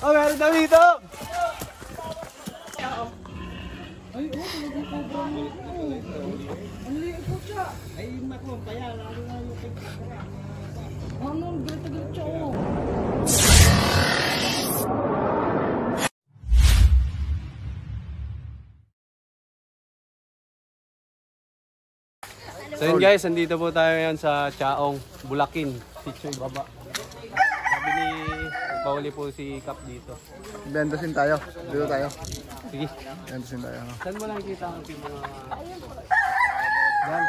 Oh, meron daw dito! Ay, ang liit po siya. Ay, naku, kaya lalo na yung pagkakara. Ano, ganito-ganito siya, oh. So yun guys, nandito po tayo ngayon sa Chaong, Bulakin, Sitio Baba. Sabi ni Pauli po si Kap dito. Bentosin tayo. Dito tayo. Sige. Bentosin tayo. Saan mo nakikita ang mga... Yan.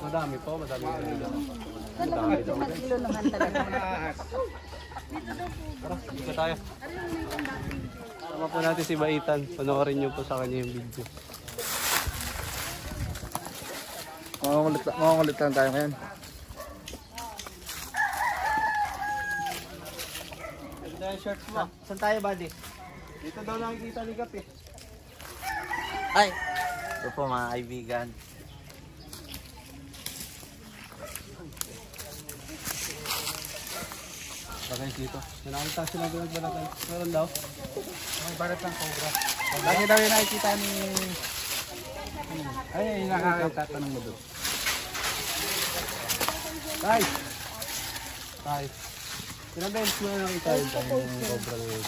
Madami po, madami po. Madami daw. Tara, dito tayo. Sama po natin si Baitan. Panoorin niyo po sa kanya yung video. Makukulit lang tayo ngayon. Ganda yung shorts mo. Saan tayo, buddy? Dito daw nakikita ni Kap eh. Ay! Ito po mga kaibigan. Bagay dito. Nakakita sila doon balatan. Meron daw. May balat ng cobra. Lagi daw yung nakikita ni... Ay, yung nakakatatanong mo doon. Tay! Tay. Ilang beses mo na nakita yung cobra na yun?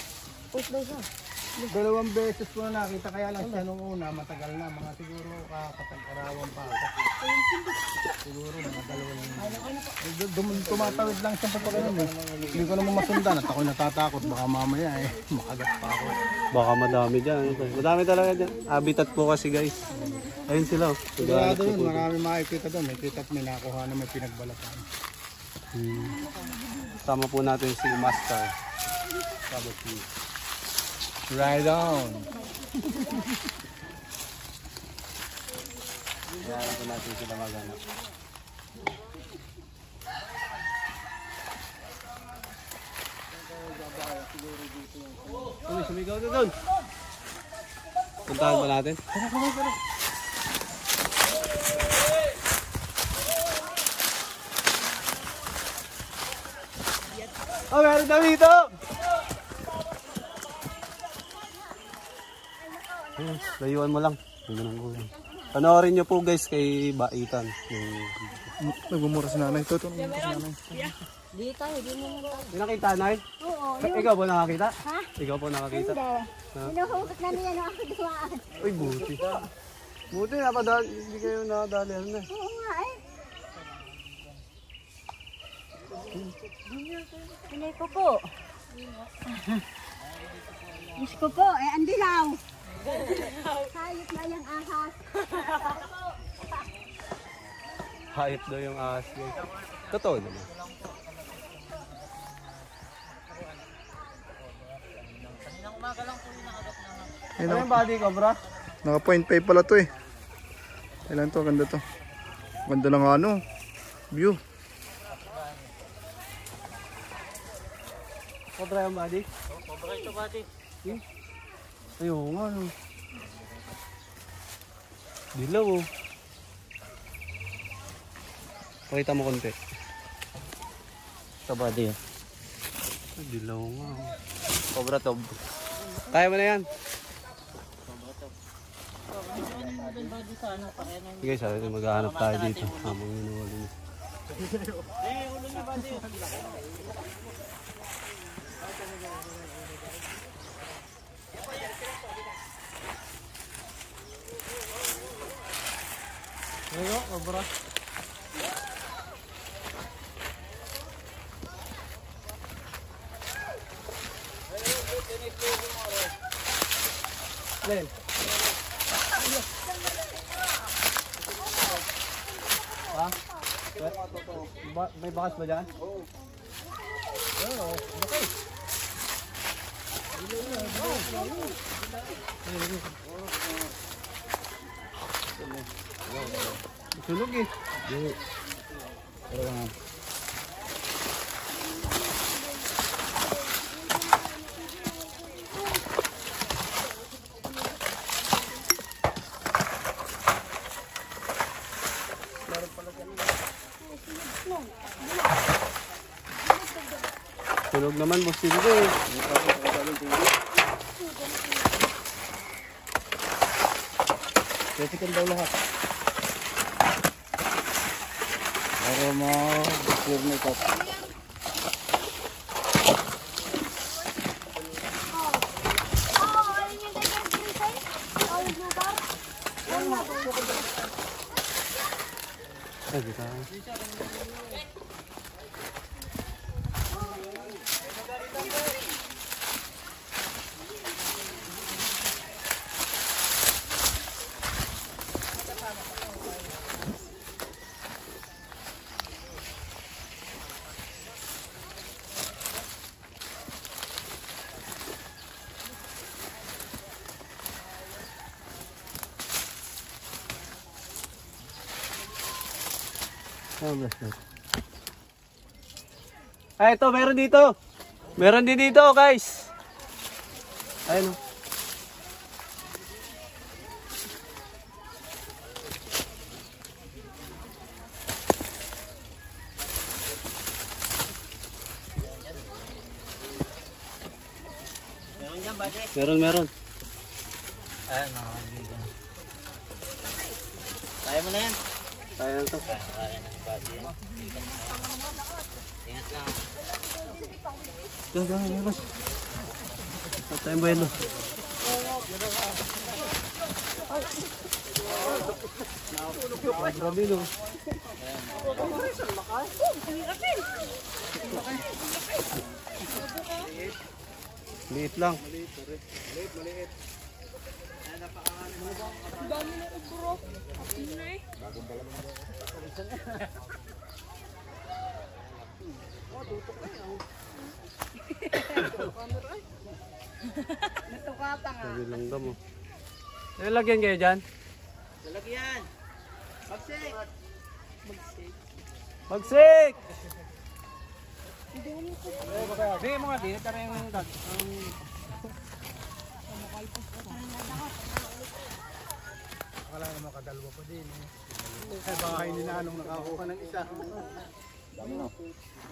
Dalawang beses ko na nakita, kaya lang siya nung una, matagal na, mga siguro kapag-arawan pa ako. Siguro mga dalawang. Tumatawid lang siya pa ganun eh. Hindi ko naman masundan at ako'y natatakot, baka mamaya eh, makagat pa ako. Baka madami dyan. Madami talaga dyan. Habitat po kasi guys. Ayun sila. Sigurado yun, marami makikita doon. May kita at may nakuha na may pinagbalatan. Sama po natin si Master. Sabot. Right on! Kaya po natin sila maghanap. Uy, sumigaw na doon! Puntahan pa natin. Oh, meron daw dito! Layuan mo lang. Panoorin nyo po guys kay Baitan. Nagmumura si nanay. Ito, nagmumura si nanay. Di tayo, di mo naman tayo. May nakita, Nay? Oo. Ikaw po nakakita? Ha? Ikaw po nakakita? Hindi. Hinuhugot na niya nung ako dumaan. Uy, buti. Buti, hindi kayo nakadali. Ano na? Oo nga eh. Pinay ko po. Diyos ko po, eh andilaw. Hayop na yung ahas. Hayop daw yung ahas. Totoo naman. Ano yung body cobra? Naka 0.5 pala to eh. Kailan to? Ganda to. Ganda ng ano. View. Cobra yung body? Cobra ito bati. Ayaw nga no. Dilaw oh. Pakita mo konti. Ito bati. Dilaw nga oh. Cobra to. Kaya mo na yan. Sige, sabi ito maghahanap tayo dito. Habang inuwalo niya. Ayo, cobra. Len. Ha? May bakas ba dyan? Oo. Oo, bakit? Sunog eh. Sunog Huwag naman, boss hindi eh. Critical daw lahat. Para ma-clear na ito. Ay, di ka. Ay, ito, meron dito. Meron din dito, guys. Ayun. Oh. Meron yan, buddy. Meron. Ayan, mga kaibigan. Kaya mo na yan. Kaya na to. Kaya na, buddy. Ingat lang. Gagawin, boss. Patay mo yun. Grabe, no? Liit lang. Sabi lang daw mo. Nalagyan kayo dyan? Lalagyan. Magsik! Sige mga din, tara yung dag. Akala naman kadalwa pa din eh. Ay bahay ni Nanong nakakuha ng isa.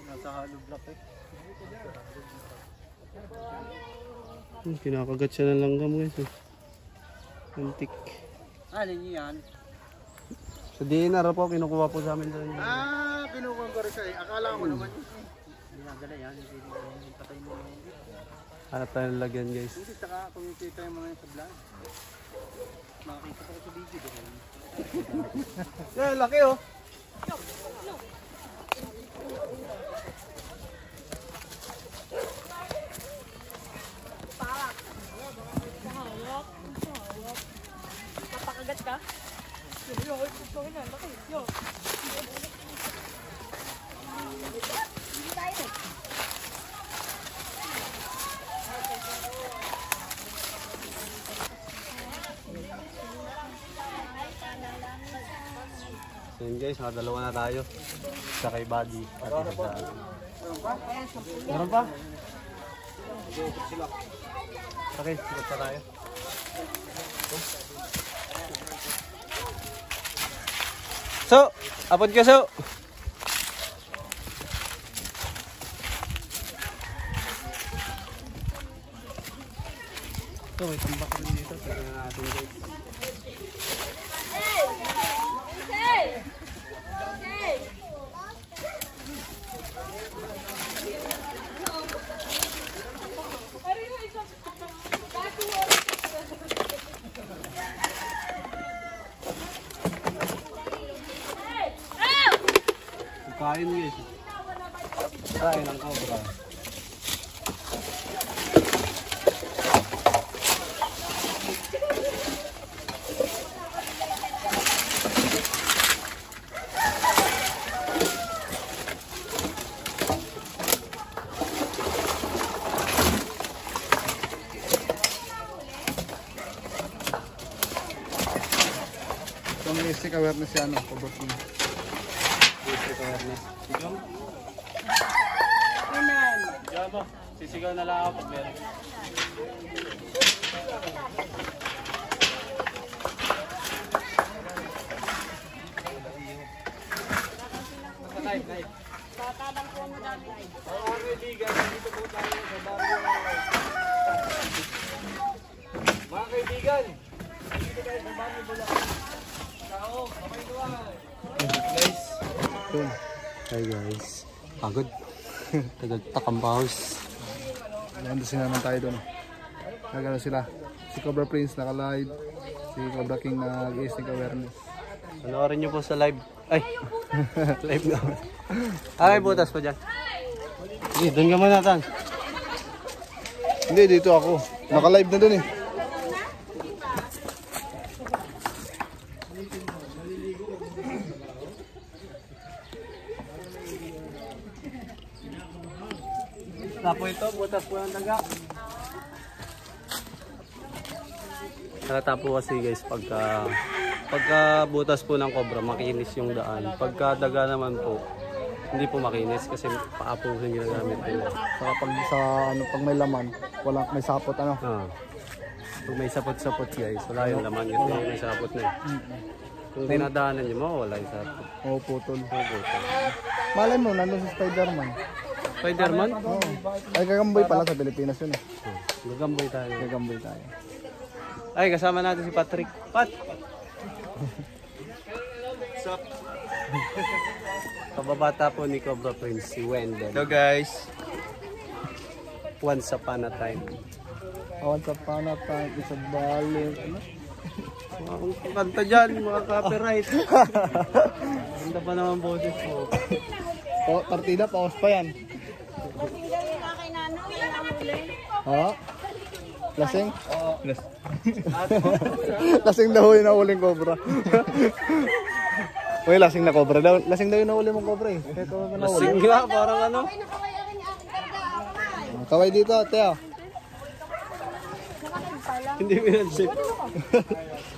Nasa hollow block eh. Kinakagat siya ng langgam guys. Antik. Alin niyo yan? Sa DNR po, kinukuha po sa amin doon. Pinukuha ko rin siya eh. Akala ko naman yun. Ginagala yan. Patay mo yan. Hanap tayo ng lagyan guys. Hindi, saka kumikita yung mga yung sa vlog. Makakita ko sa video. Yeah, laki oh. Napakagat ka? So yun guys, nakadalawa na tayo. Sa kay Buddy. At isa sa... Meron pa? Okay, sigat pa tayo. So, apod ka so. Ito, may tambak rin dito. Tignan natin guys. Kain guys. Kain ang cobra. Itong basic awareness yan, pabot mo. Basic awareness. Sigaw? Sigaw mo. Sisigaw na lang ako pag meron. Knife. Mga kaibigan, dito tayo sa Barrio Bulacan. Ciao, kamay-tuwan. Guys. Yun. Hi guys. Pagod. Tagal takambahos. Nandun naman tayo doon. Nagano sila. Si Cobra Prince naka-live. Si Cobra King nag-sneak awareness. Panoorin nyo po sa live. Ay! Live na. Ay, butas pa dyan. Sige, doon ka muna, Tan. Hindi, dito ako. Naka-live na doon eh. Tapo ito, butas po ng daga. Nakatapo kasi guys, pagka butas po ng cobra, makinis yung daan. Pagka daga naman po, hindi po makinis kasi paapo yung ginagamit nila. Saka pag may laman, walang may sapot ano. Kung may sapot-sapot guys, wala yung laman kasi may sapot na eh. Kung dinadaanan nyo, mawala yung sapot. Oo, putol. Putol. Malay mo, nandun si Spider-Man. Spider-Man? Oo. Ay, gagamboy pala sa Pilipinas yun eh. Gagamboy tayo. Gagamboy tayo. Ay, kasama natin si Patrick. Pat! Sup? Kababata po ni Cobra Prince, si Wendell. Hello guys. Once upon a time. Once upon a time, isa balik. Ano? Ang kanta dyan, mga copyright. Ganda pa naman boses mo. O, partida, paus pa yan. Ha? Lasing? Oo. Lasing daw yung nauling cobra. Uy, lasing na cobra daw. Lasing daw yung nauli mong cobra eh. Kaya ka ba nauli? Lasing nga, parang ano. Kaway dito, ate ah. Hindi pinansip.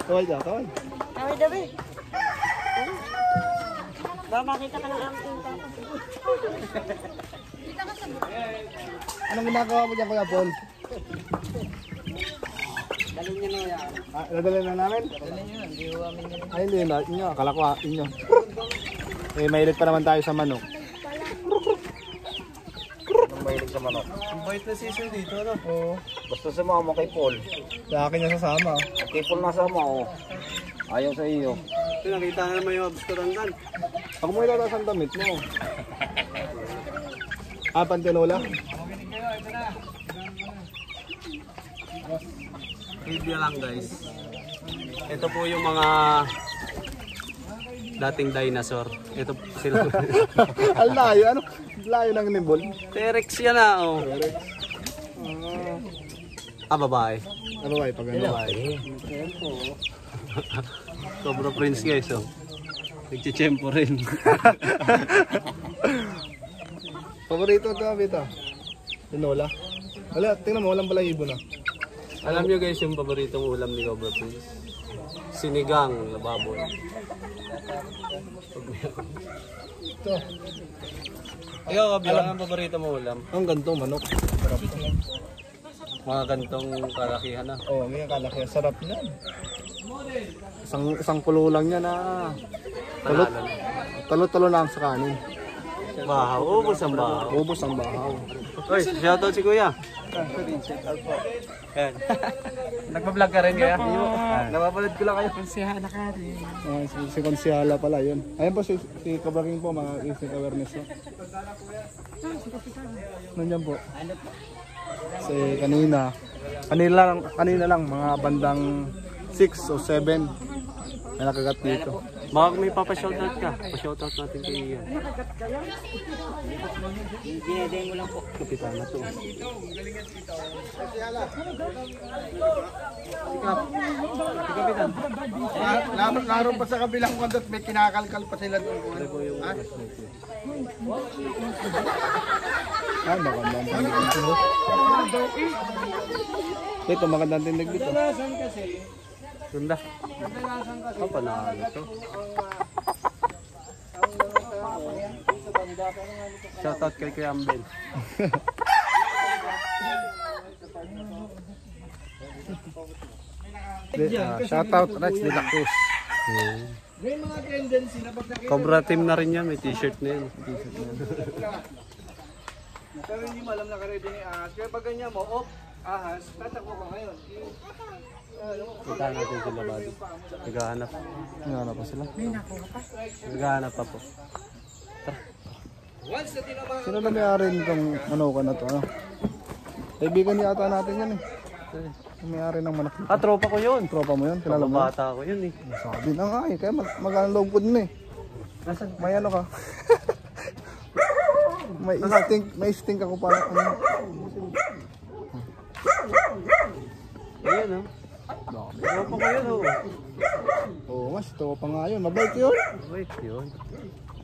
Kaway dyan, kaway. Kaway dabi. Ba, makita ka ng aking tapos. Anong ginagawa mo dyan, Kuya Paul? Dalhin niyo na yan. Ah, nadali na namin? Dalhin niyo, hindi ko amin yun. Ay, hindi na. Inyo, akala ko inyo. Eh, mahilig pa naman tayo sa manok. Anong mahilig sa manok? Ang bait na season dito, ano? Oo. Basta sumama kay Paul. Sa akin yung sasama. Kay Paul nasama oh. Ayaw sa iyo. Nakita na naman yung absturandan. Ako mo ilalakas ang damit mo. Ah, pantinola? Trivia lang guys. Ito po yung mga dating dinosaur. Ito po sila. Ang layo, ano? Layo ng nibol. T-Rex yan ah, oh. Babae. Ano ba, pag ano? Babae. Cobra Prince guys, oh. Nagchichempo rin. Paborito ito, Bita. Tinola. Wala, tingnan mo, walang balahibo na. Alam nyo guys yung paboritong ulam ni Cobra Prince? Sinigang na baboy. Ito. Ikaw, kabilang ang paborito mo ulam? Ang ganito, manok. Sarap na. Mga gantong kalakihan na. Oo, may kalaki. Sarap na. Isang kulo lang yan na. Talo-talo lang sa kanin. Bahaw, ubos ang bahaw. Ubos ang bahaw. Oy, shoutout si Kuya. Ayan. Nagpa-vlog ka rin kaya? Napapalad ko lang kayo. Konsyala ka rin. Si Konsyala pala, yun. Ayun po si Cobra King po, mga instant awareness po. Nandiyan po. Kasi kanina lang, mga bandang 6 o 7 may nakagat dito. Baka may papashoutout ka. Pa-shoutout natin kay Ian. Dinedeng mo lang po. Kapitan na to. Kapitan. Naroon pa sa kabilang kandot, may kinakalkal pa sila doon. Ah, magandang tindig dito. Ito, magandang tindig dito. Ganda. Ang panalo to. Shoutout kay Kuya Ambel. Shoutout Rex de la Cruz. May mga tendency na pag nakita. Cobra team na rin yan, may t-shirt na yun. Pero hindi mo alam na ka-ready ni ahas. Kaya pag ganyan mo, ahas, tatakbo ka ngayon. Kita natin sila buddy. Naghahanap. Naghahanap pa sila. Naghahanap pa po. Once na tinamaan. Sino na may-ari nitong manukan na to? Ano? Kaibigan yata natin yan eh. May-ari ng manok. Ah, tropa ko yun. Tropa mo yun? Kilala mo yun? Bata ko yun eh. Sabi na nga eh. Kaya magandang loob ko dun eh. May ano ka? may instinct ako para ano. Ayan oh. Tropa ko yun oh. Oo mas, tropa nga yun. Mabait yun. Wait, yun.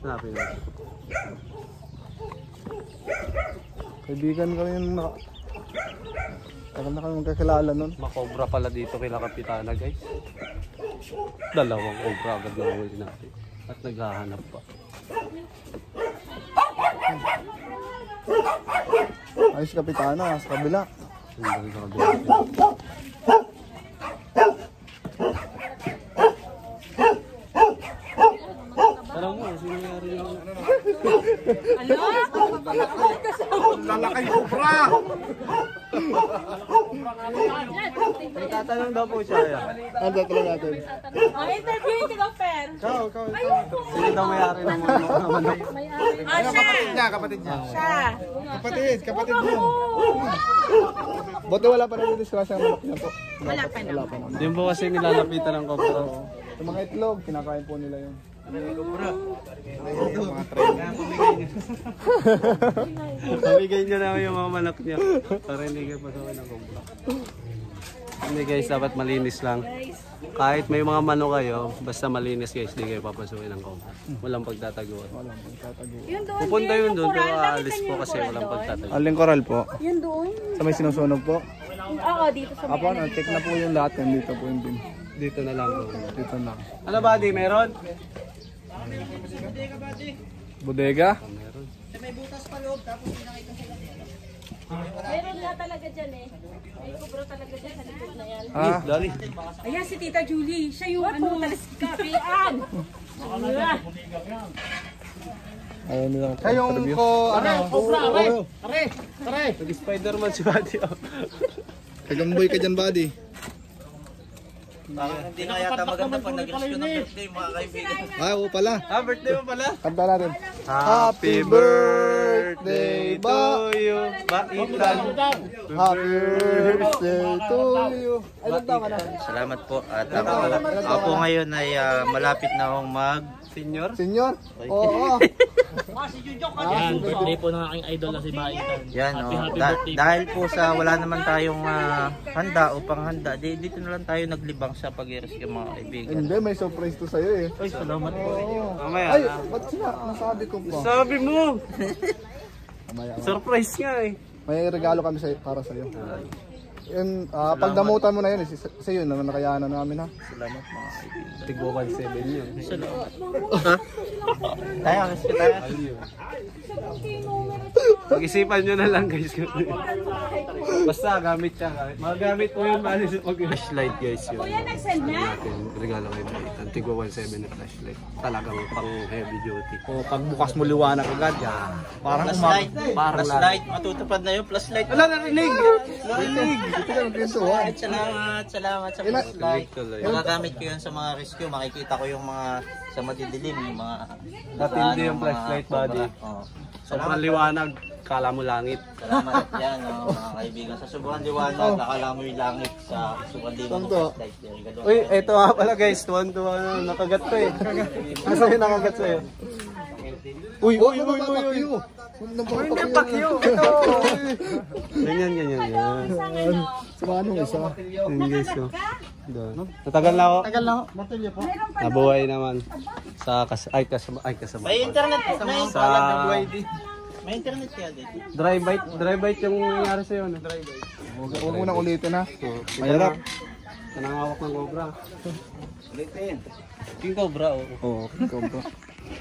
Hanapin natin. Kaibigan ka rin yung tagal na kami magkakilala nun. Makobra pala dito kila Kapitana guys. Dalawang cobra agad na huli natin. At naghahanap pa. Ayos Kapitana, sa kabila. Sundang sa kabila. Alam mo, sino nangyari yung Lalakay cobra! may tatanong daw po siya. Ano tatalo natin? Interviewin si Gofer. Ikaw. Sino daw may-ari ng manok? Siya. Kapatid niya. Siya. Kapatid mo. Buti wala pa rin disgrasya ang manok niya po. Wala pa na. Yung po kasi nilalapitan ng cobra. Yung mga itlog, kinakain po nila yun. Pamigay niya na yung mga manok niya. Para hindi kayo pasukin ng cobra. Hindi guys, dapat malinis lang. Kahit may mga manok kayo, basta malinis guys, hindi kayo papasukin ng cobra. Walang pagtataguan. Yun doon. Pupunta yun doon, pero aalis po kasi walang pagtataguan. Aling koral po. Yun doon. Sa may sinusunog po. Oo, dito sa Apo, check na po yung lahat. Nandito po yung bin. Dito na lang po. Dito na. Ano buddy, meron? Bodega? Meron. Meron nga talaga dyan eh. May kubro talaga dyan sa likod na yan. Ah, Dali. Ayan si Tita Julie, siya yung ano, Kapian! ayaw nilang Kayong interview. Nag-Spider-Man si buddy. Oh. Kagamboy ka dyan, buddy. Hindi na yata maganda pag nag-rescue ng birthday mga kaibigan. Ah, oo pala. Ah, birthday mo pala? Kanta natin. Happy birthday to you, Baitan. Happy birthday to you. Ay, nagtawa ka na. Salamat po at ako ngayon ay malapit na akong Senior? Senyor? Oo. Yan, birthday po ng aking idol na si Baitan. Yan, dahil po sa wala naman tayong handa o panghanda, dito na lang tayo naglibang sa pag-rescue mga kaibigan. Hindi, may surprise to sa'yo eh. Ay, salamat po. Oo. Mamaya Ay, na. ba't sila? Nasabi ko pa. Sabi mo! Mamaya. Surprise nga eh. May regalo kami para sa'yo. Yun, pagdamutan mo na yun, sa'yo na nakayanan namin ha. Salamat mga kaibigan. Tigwa 1.7 yun. Tayo, rescue tayo. Pag-isipan nyo na lang guys. Basta gamit siya. Magamit mo yun mali sa flashlight guys yun. Kuya, nag-send na? Natin, regalo kay Baitan. Tigwa 1.7 na flashlight. Talagang pang heavy duty. O, pagbukas mo liwanag agad. Parang Flashlight, parang flashlight, matutupad na yung flashlight. Wala, narinig! Narinig! Ito lang, pinto ha. Salamat sa flashlight. Tuloy. Magagamit ko yun sa mga rescue, makikita ko yung mga sa madidilim, yung mga Matindi yung mga flashlight body. Oo. Sobrang liwanag. Kala mo langit. Salamat yan, mga kaibigan. Sa sobrang liwanag, nakala mo yung langit sa sobrang dilim ng Santo. flashlight. Uy, eto nga pala guys. Tuwan-tuwa na. Nakagat to eh. Asa yung nakagat sa'yo? Uy, uy, uy, uy, uy. Napakapakyo. Ganyan, ganyan, ganyan. Sa anong isa? Yan guys ko. Doon. Natagal na ako. Tagal lang. Batilya po. Nabuhay naman. Sa kasama. May internet po. May internet kaya dito. Dry bite yung nangyari sa'yo. No? Huwag mo nang ulitin ha. Mahirap. Nanangawak ng cobra. Ulitin. King cobra, oo. Oo, cobra.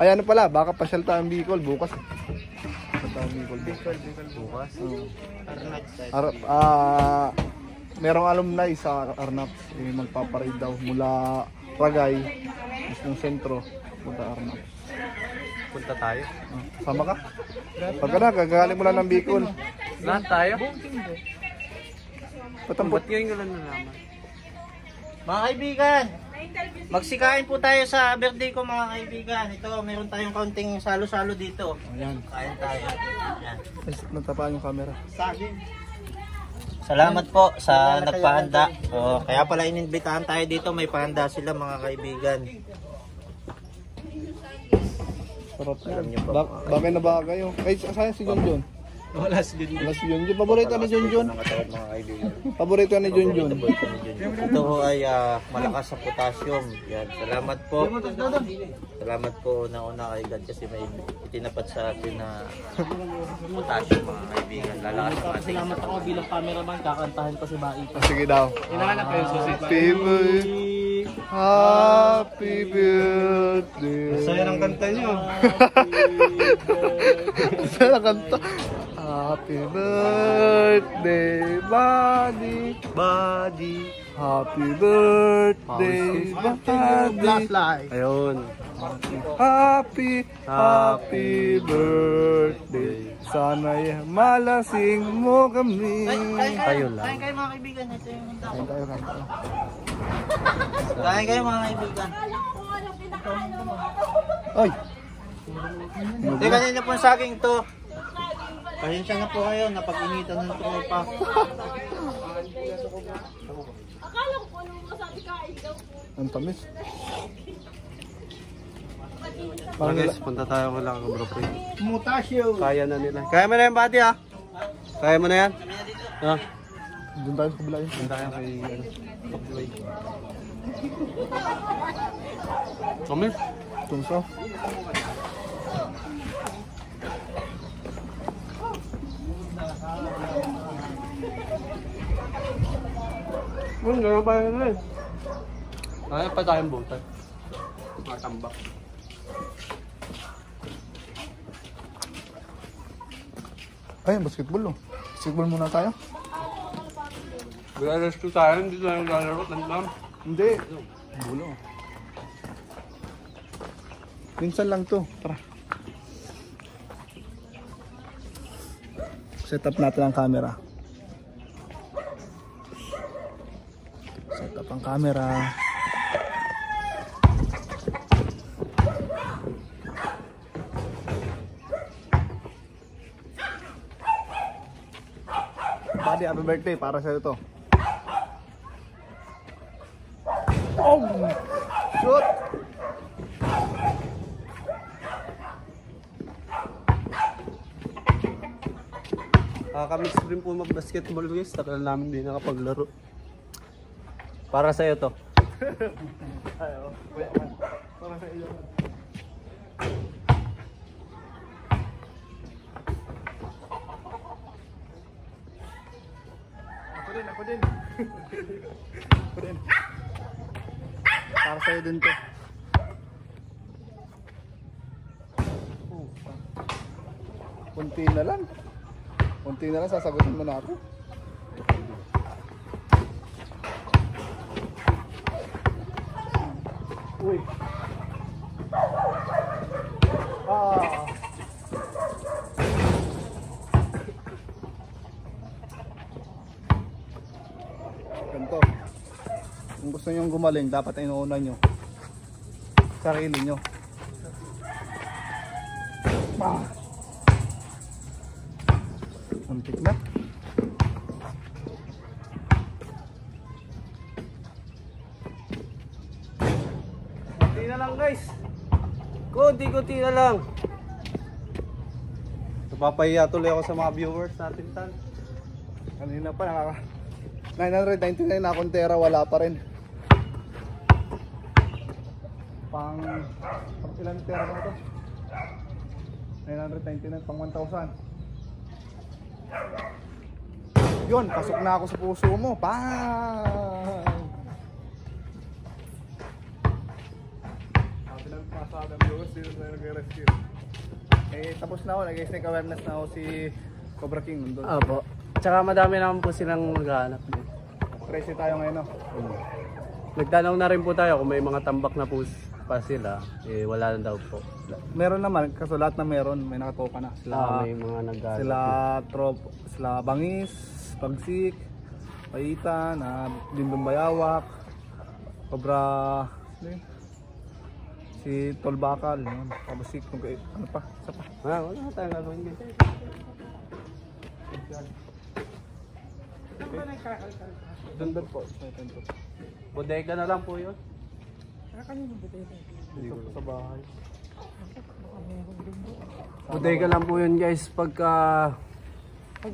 Ay ano pala, baka pasyal tayong Bicol bukas. Pasyal tayong Bicol bukas. Merong alumni sa Arnap, magpaparade daw mula Ragay Yung sentro, punta Arnab. Punta tayo. Sama ka? Pagka na, gagaling mo lang ng Bicol. Lahat tayo? Patampot. Ba't ngayon ko lang nalaman? Mga kaibigan, magsikain po tayo sa birthday ko mga kaibigan. Ito, meron tayong kaunting salo-salo dito. Ayan. Kain tayo. Ayan. Natapaan yung camera. Salamat po sa nagpahanda. Kaya pala ininbitahan tayo dito. May pahanda sila mga kaibigan. Sarap Alam niyo po. Bagay na bagay yun. Ay, sayang si Junjun. Wala si Junjun. Wala si Junjun. Paborito ni Junjun. Mga kaibigan. Paborito ni Junjun. Ito ho ay malakas sa potassium. Yan. Salamat po. Salamat po na kay God kasi may itinapat sa atin na potassium mga kaibigan. Lalakas ang ating Salamat ako bilang cameraman, kakantahan ko si Bai. Sige daw. Hinahanap ko yung susi. Happy birthday. Saya ng kanta nyo. Saya ng kanta. Happy birthday, buddy. Happy birthday, buddy. Ayun. Happy birthday. Sana'y malasing mo kami. Tayo lang. Kain kayo mga kaibigan. Ito yung handa ko. Kain tayo. Kain kayo mga kaibigan. Ay! Hindi kanina po yung saging to. Pasensya na po kayo, napag-initan ng tukoy pa. Ang tamis. Mga guys, punta tayo ko lang bro pre. Mutasyo. Kaya na nila. Kaya mo na yan, buddy ha? Kaya mo na yan? Ha? Doon tayo sa kabila yun. Punta tayo kay Kapway. Kami? Tunso. Gano'n pa yun eh. Kaya pa tayong butan. Matambak. Ay, basketball oh. Basketball muna tayo. Mag-alas ko tayo, hindi tayo naglalaro. Tandam. Hindi. Bulo. Minsan lang to. Tara. Set up natin ang camera. Set up ang camera. Buddy, happy birthday. Para sa'yo to. Oh! Shoot! Kakamiss rin po mag-basketball guys. Tagal namin din nakapaglaro. Para sa'yo to. Para sa iyo. Ako din. Ako din. Para sa'yo din to. Kunti na lang. Kunti na lang, sasagutin mo na ako. Uy. Ganito. Kung gusto nyo gumaling, dapat inuuna nyo sarili nyo. Muntik na. Kunti na lang guys. Kunti na lang. Napapahiya tuloy ako sa mga viewers natin tan. Kanina pa nakaka 999 na kontera, wala pa rin. Pang ilan pera ba ito? 999 pang 1,000. Yun, pasok na ako sa puso mo. Bang! Sabi ng pasada ng viewers, dito tayo nag-rescue. Eh, tapos na ako, nag-snake awareness na ako si Cobra King nandun. Apo. Tsaka madami naman po silang maghahanap din. Crazy tayo ngayon, no? Nagtanong na rin po tayo kung may mga tambak na po pa sila, eh wala na daw po. Meron naman, kaso lahat na meron, may nakatoka na. May mga nagagawa. Sila Bangis, Pagsik, Paitan, Dindong Bayawak, Cobra, si Tolbakal, tapos si ano pa, isa pa. Wala na tayong gagawin guys. Doon po. Bodega na lang po yun. Dito po sa bahay. Bodega lang po yun guys. Pag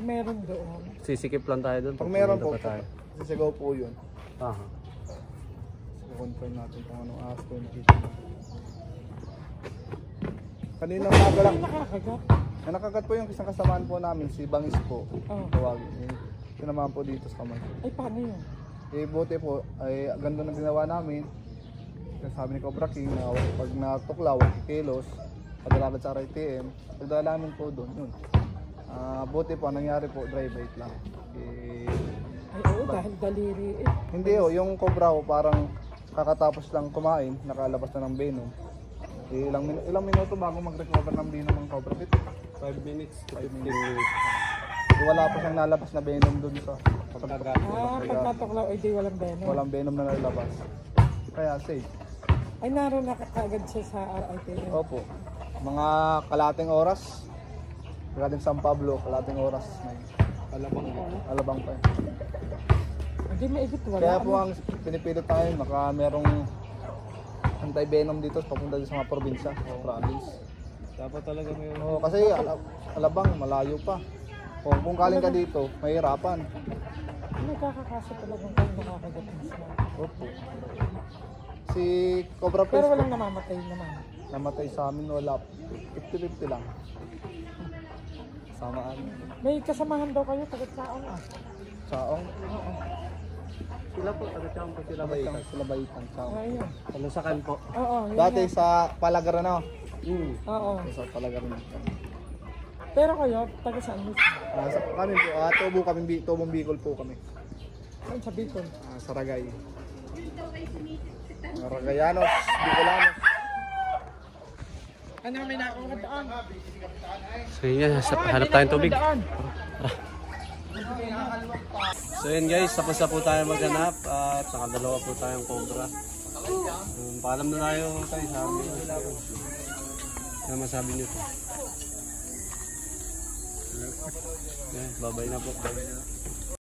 meron doon. sisikip lang tayo doon. Pag meron po, pupunta pa tayo. sisigaw po yun. Aha. I-confirm natin kung anong ahas po yung nakita. Kanina umaga lang. Nakagat po yung isang kasamaan po namin, si Bangis po. Tawagin. Sinamahan po dito sa kamay. Ay, paano yun? Buti po, ay ganda na ginawa namin. Sabi ni Cobra King na pag natuklaw, kilos, padalagad sa RITM, pagdala namin po doon, yun. Buti po, nangyari po, dry bite lang. Ay, oo, dahil daliri eh. Hindi yung Cobra ko parang kakatapos lang kumain, nakalabas na ng venom. Ilang minuto bago mag-recover ng venom ng Cobra Pit? 5 minutes to 15 minutes. minutes. Wala pa siyang nalabas na venom doon sa pag natuklaw ay di walang venom. Walang venom na nalabas. Kaya safe. Ay, naroon na kagad siya sa RITM. Opo. Mga kalating oras. Kalating San Pablo, kalating oras. Alabang pa. Hindi maigit wala. Kaya po ang pinipilit tayo, maka merong anti-venom dito papunta dito sa mga probinsya, province. Dapat talaga meron. Oo, kasi Alabang, malayo pa. Kung kaling ka dito, mahirapan. Nagkakakaso talagang kayo nakakagat ng sila. Opo. Si Cobra Prince, Pero walang namamatay naman. namatay sa amin, wala. 50-50 lang. Samaan. May kasamahan daw kayo, tagat-saong ah. Saong. Sila po, taga-tiyang po sila. Sila Baitan. Saong. Ayun. Kalusakan po. Oo, yun Dati nga. sa Palagaran ako. Oo. Sa Palagaran. Pero kayo, taga saan mismo? Kami po, Tubong Bicol po kami. Ayun sa Bicol. Sa Ragay. Ragayanos, Bicolanos. Ano may nakuha doon? So yun, hanap tayong tubig. So yun guys, tapos na po tayo maghanap at nakadalawa po tayong cobra. Paalam na tayo tayo sa amin. Ano masabi nyo to? Bye-bye na po.